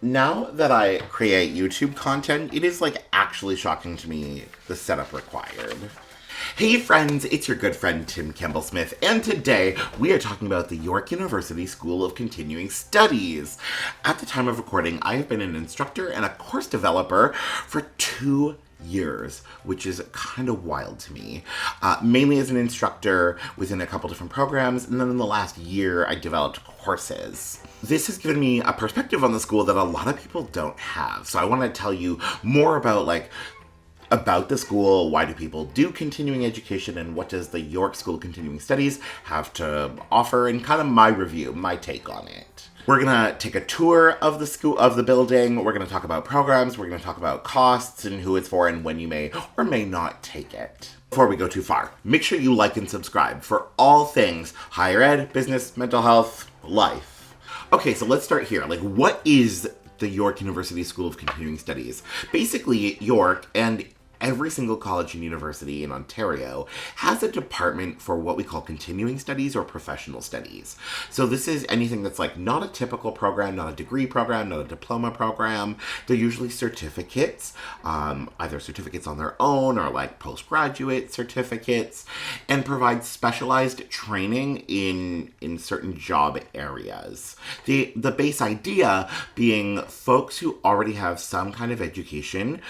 Now that I create YouTube content, it is actually shocking to me the setup required. Hey friends, it's your good friend Tim Campbell Smith, and today we are talking about the York University School of Continuing Studies. At the time of recording, I have been an instructor and a course developer for 2 years, which is kind of wild to me. Mainly as an instructor within a couple different programs, and then in the last year I developed courses. This has given me a perspective on the school that a lot of people don't have. So I want to tell you more about the school, why do people do continuing education, and what does the York School of Continuing Studies have to offer, and kind of my review, my take on it. We're gonna take a tour of the school, of the building. We're gonna talk about programs. We're gonna talk about costs and who it's for and when you may or may not take it. Before we go too far, make sure you like and subscribe for all things higher ed, business, mental health, life. Okay, so let's start here. What is the York University School of Continuing Studies? Basically, York and every single college and university in Ontario has a department for what we call continuing studies or professional studies. So this is anything that's not a typical program, not a degree program, not a diploma program. They're usually certificates, either certificates on their own or postgraduate certificates, and provide specialized training in certain job areas. The base idea being folks who already have some kind of education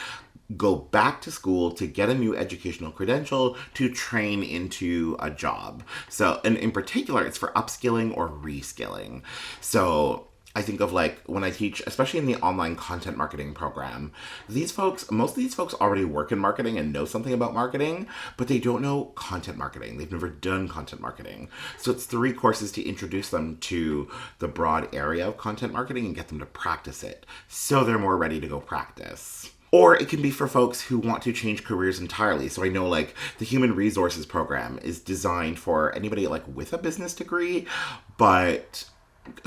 go back to school to get a new educational credential to train into a job. So, and in particular, it's for upskilling or reskilling. So I think of when I teach, especially in the online content marketing program, most of these folks already work in marketing and know something about marketing, but they don't know content marketing. They've never done content marketing. So it's 3 courses to introduce them to the broad area of content marketing and get them to practice it, so they're more ready to go practice. Or it can be for folks who want to change careers entirely. So I know the Human Resources program is designed for anybody with a business degree, but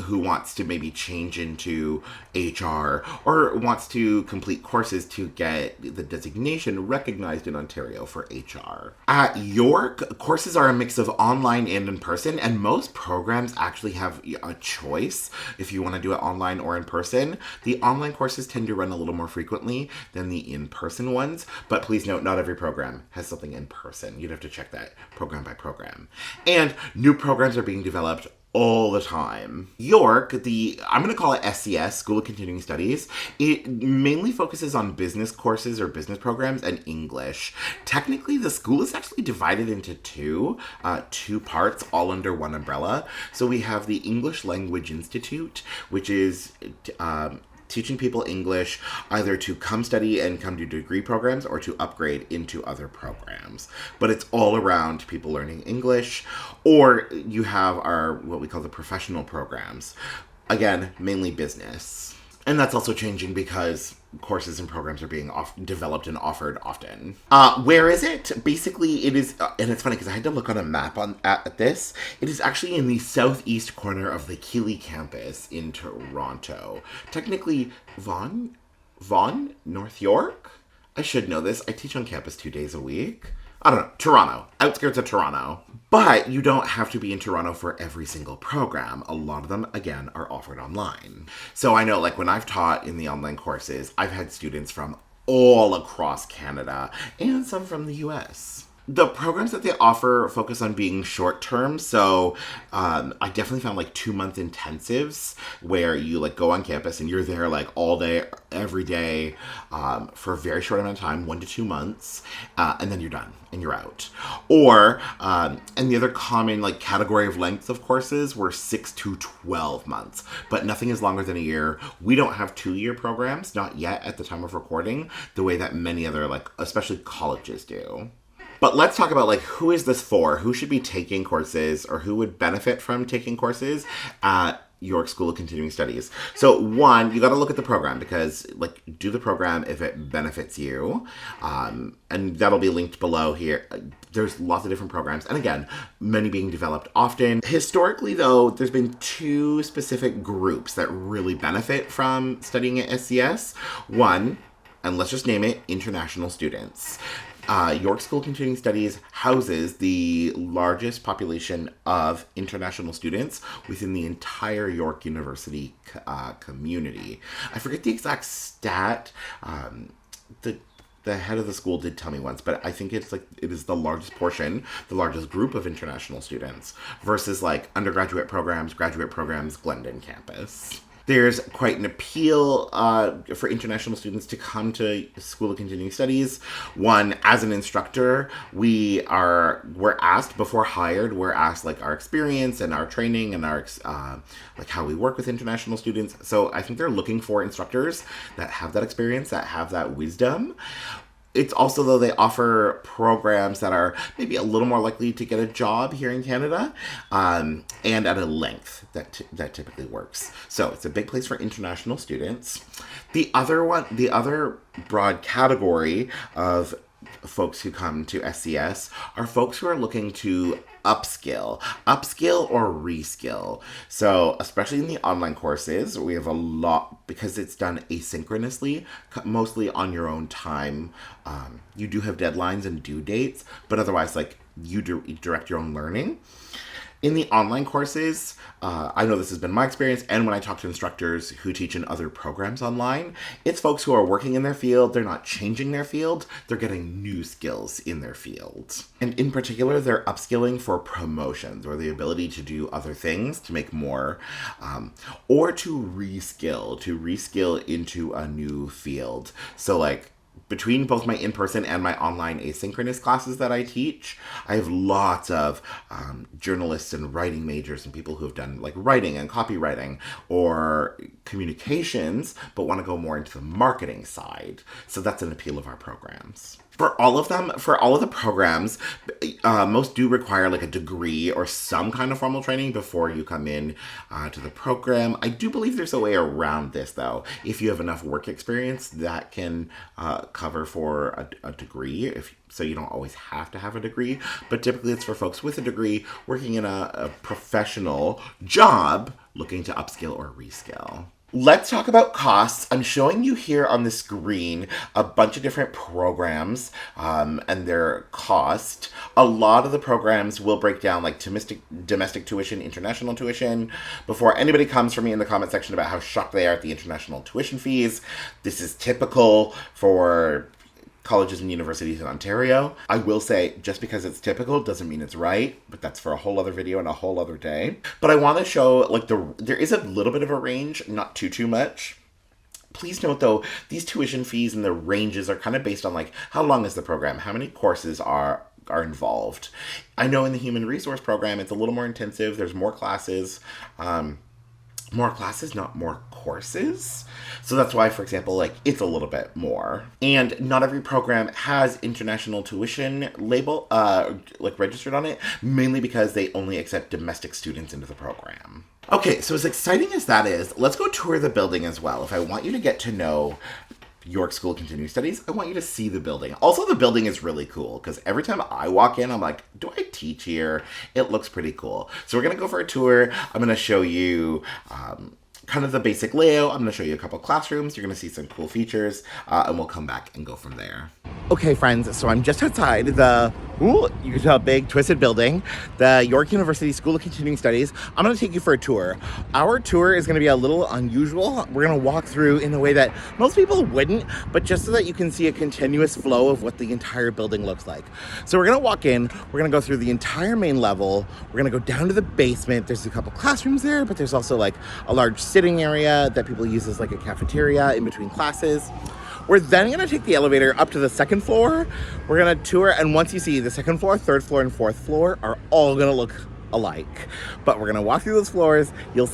who wants to maybe change into HR or wants to complete courses to get the designation recognized in Ontario for HR. At York, courses are a mix of online and in person, and most programs actually have a choice if you want to do it online or in person. The online courses tend to run a little more frequently than the in-person ones, but please note, not every program has something in person. You'd have to check that program by program. And new programs are being developed all the time. York, I'm going to call it SCS, School of Continuing Studies. It mainly focuses on business courses or business programs and English. Technically, the school is actually divided into two parts, all under one umbrella. So we have the English Language Institute, which is teaching people English either to come study and come do degree programs or to upgrade into other programs. But it's all around people learning English. Or you have what we call the professional programs. Again, mainly business. And that's also changing because courses and programs are being developed and offered often. Where is it? Basically, it is, and it's funny because I had to look on a map at this. It is actually in the southeast corner of the Keeley campus in Toronto. Technically, Vaughan, North York? I should know this. I teach on campus 2 days a week. I don't know, Toronto, outskirts of Toronto. But you don't have to be in Toronto for every single program. A lot of them, again, are offered online. So I know, when I've taught in the online courses, I've had students from all across Canada and some from the US. The programs that they offer focus on being short-term, so I definitely found 2-month intensives where you go on campus and you're there all day, every day, for a very short amount of time, 1 to 2 months, and then you're done and you're out. Or, and the other common category of lengths of courses were 6 to 12 months, but nothing is longer than a year. We don't have 2-year programs, not yet at the time of recording, the way that many other, especially colleges do. But let's talk about who is this for? Who should be taking courses or who would benefit from taking courses at York School of Continuing Studies? So one, you got to look at the program because do the program if it benefits you. And that'll be linked below here. There's lots of different programs. And again, many being developed often. Historically though, there's been 2 specific groups that really benefit from studying at SCS. One, and let's just name it, international students. York School of Continuing Studies houses the largest population of international students within the entire York University community. I forget the exact stat. The head of the school did tell me once, but I think it is the largest portion, the largest group of international students versus like undergraduate programs, graduate programs, Glendon campus. There's quite an appeal for international students to come to School of Continuing Studies. One, as an instructor, we're asked before hired, we're asked like our experience and our training and our like how we work with international students. So I think they're looking for instructors that have that experience, that have that wisdom. It's also, though, they offer programs that are maybe a little more likely to get a job here in Canada, and at a length that typically works. So it's a big place for international students. The other broad category of folks who come to SCS are folks who are looking to upskill or reskill. So especially in the online courses, we have a lot, because it's done asynchronously, mostly on your own time. You do have deadlines and due dates, but otherwise, like, you direct your own learning. In the online courses, I know this has been my experience, and when I talk to instructors who teach in other programs online, it's folks who are working in their field, they're not changing their field, they're getting new skills in their field. And in particular, they're upskilling for promotions, or the ability to do other things, to make more, or to reskill into a new field. So like, between both my in-person and my online asynchronous classes that I teach, I have lots of journalists and writing majors and people who have done like writing and copywriting or communications, but want to go more into the marketing side. So that's an appeal of our programs. For all of the programs, most do require like a degree or some kind of formal training before you come in to the program. I do believe there's a way around this, though. If you have enough work experience, that can cover for a degree, so you don't always have to have a degree. But typically it's for folks with a degree working in a professional job looking to upskill or reskill. Let's talk about costs. I'm showing you here on the screen a bunch of different programs and their cost. A lot of the programs will break down like domestic tuition, international tuition. Before anybody comes for me in the comment section about how shocked they are at the international tuition fees, this is typical for colleges and universities in Ontario. I will say, just because it's typical doesn't mean it's right, but that's for a whole other video and a whole other day. But I want to show, like, there is a little bit of a range, not too much. Please note, though, these tuition fees and the ranges are kind of based on, like, how long is the program, how many courses are involved. I know in the human resource program, it's a little more intensive. There's more classes. More classes, not more courses. So that's why, for example, like, it's a little bit more. And not every program has international tuition label, like, registered on it, mainly because they only accept domestic students into the program. Okay, so as exciting as that is, let's go tour the building as well. If I want you to get to know York School of Continuing Studies, I want you to see the building. Also, the building is really cool because every time I walk in, I'm like, do I teach here? It looks pretty cool. So we're going to go for a tour. I'm going to show you kind of the basic layout. I'm going to show you a couple classrooms. You're going to see some cool features, and we'll come back and go from there. Okay, friends, so I'm just outside you can tell, big twisted building, the York University School of Continuing Studies. I'm going to take you for a tour. Our tour is going to be a little unusual. We're going to walk through in a way that most people wouldn't, but just so that you can see a continuous flow of what the entire building looks like. So we're going to walk in, we're going to go through the entire main level, we're going to go down to the basement. There's a couple classrooms there, but there's also like a large sitting area that people use as like a cafeteria in between classes. We're then going to take the elevator up to the second floor. We're going to tour, and once you see the second floor, third floor, and fourth floor are all going to look alike. But we're going to walk through those floors. We'll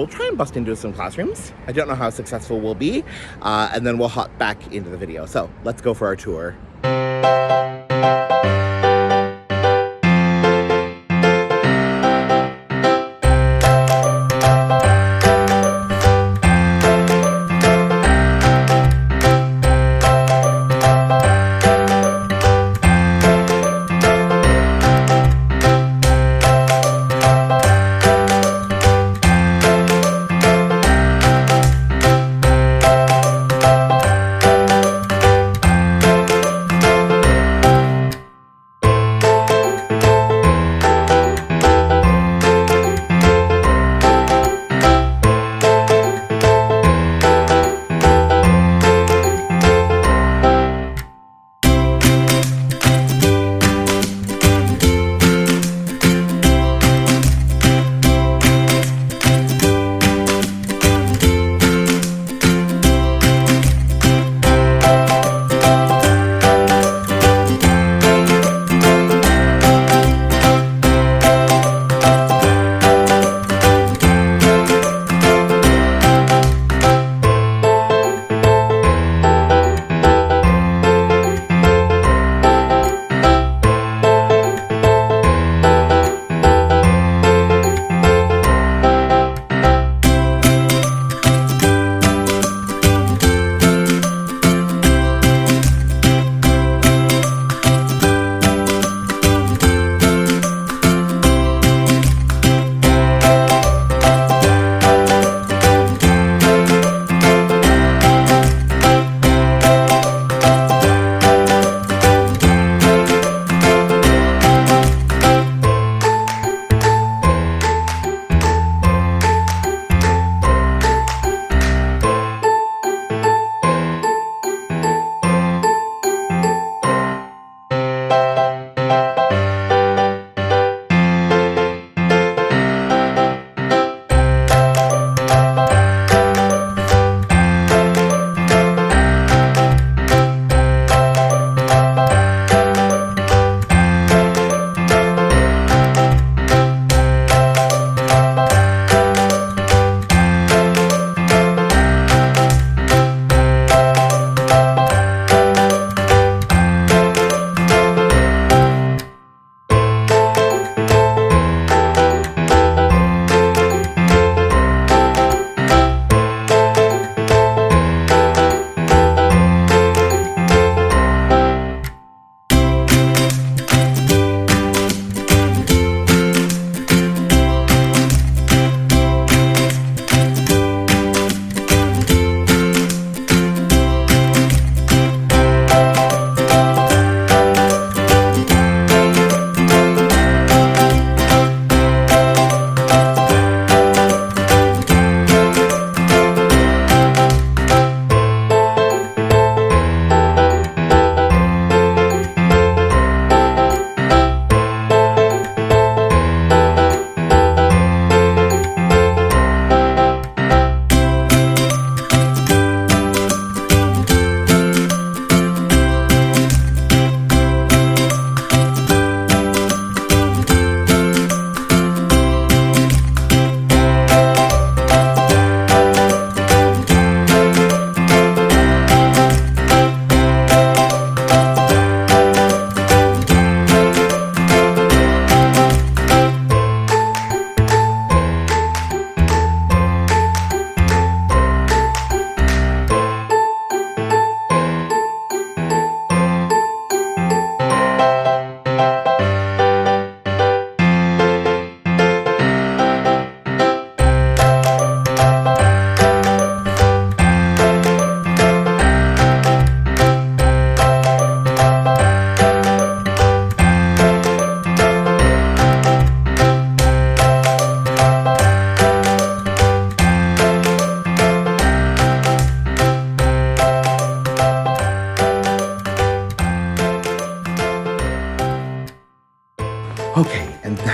try and bust into some classrooms. I don't know how successful we'll be, and then we'll hop back into the video. So let's go for our tour.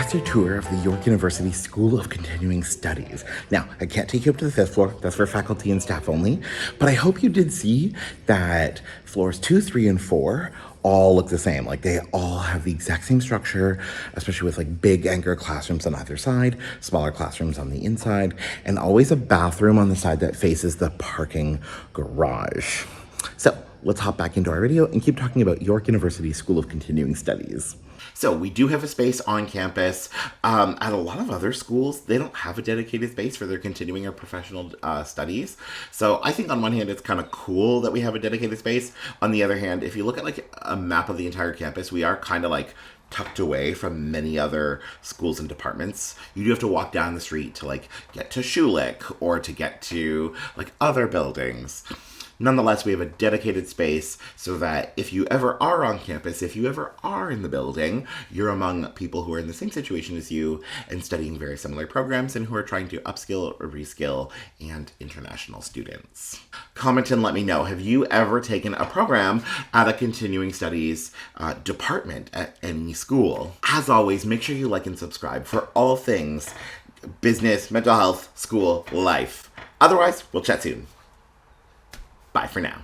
That's your tour of the York University School of Continuing Studies. Now, I can't take you up to the 5th floor. That's for faculty and staff only. But I hope you did see that floors 2, 3, and 4 all look the same. Like, they all have the exact same structure, especially with like big anchor classrooms on either side, smaller classrooms on the inside, and always a bathroom on the side that faces the parking garage. So let's hop back into our video and keep talking about York University School of Continuing Studies. So we do have a space on campus. At a lot of other schools, they don't have a dedicated space for their continuing or professional studies. So I think on one hand, it's kind of cool that we have a dedicated space. On the other hand, if you look at like a map of the entire campus, we are kind of like tucked away from many other schools and departments. You do have to walk down the street to like get to Schulich or to get to like other buildings. Nonetheless, we have a dedicated space so that if you ever are on campus, if you ever are in the building, you're among people who are in the same situation as you and studying very similar programs and who are trying to upskill or reskill and international students. Comment and let me know, have you ever taken a program at a continuing studies department at any school? As always, make sure you like and subscribe for all things business, mental health, school, life. Otherwise, we'll chat soon. Bye for now.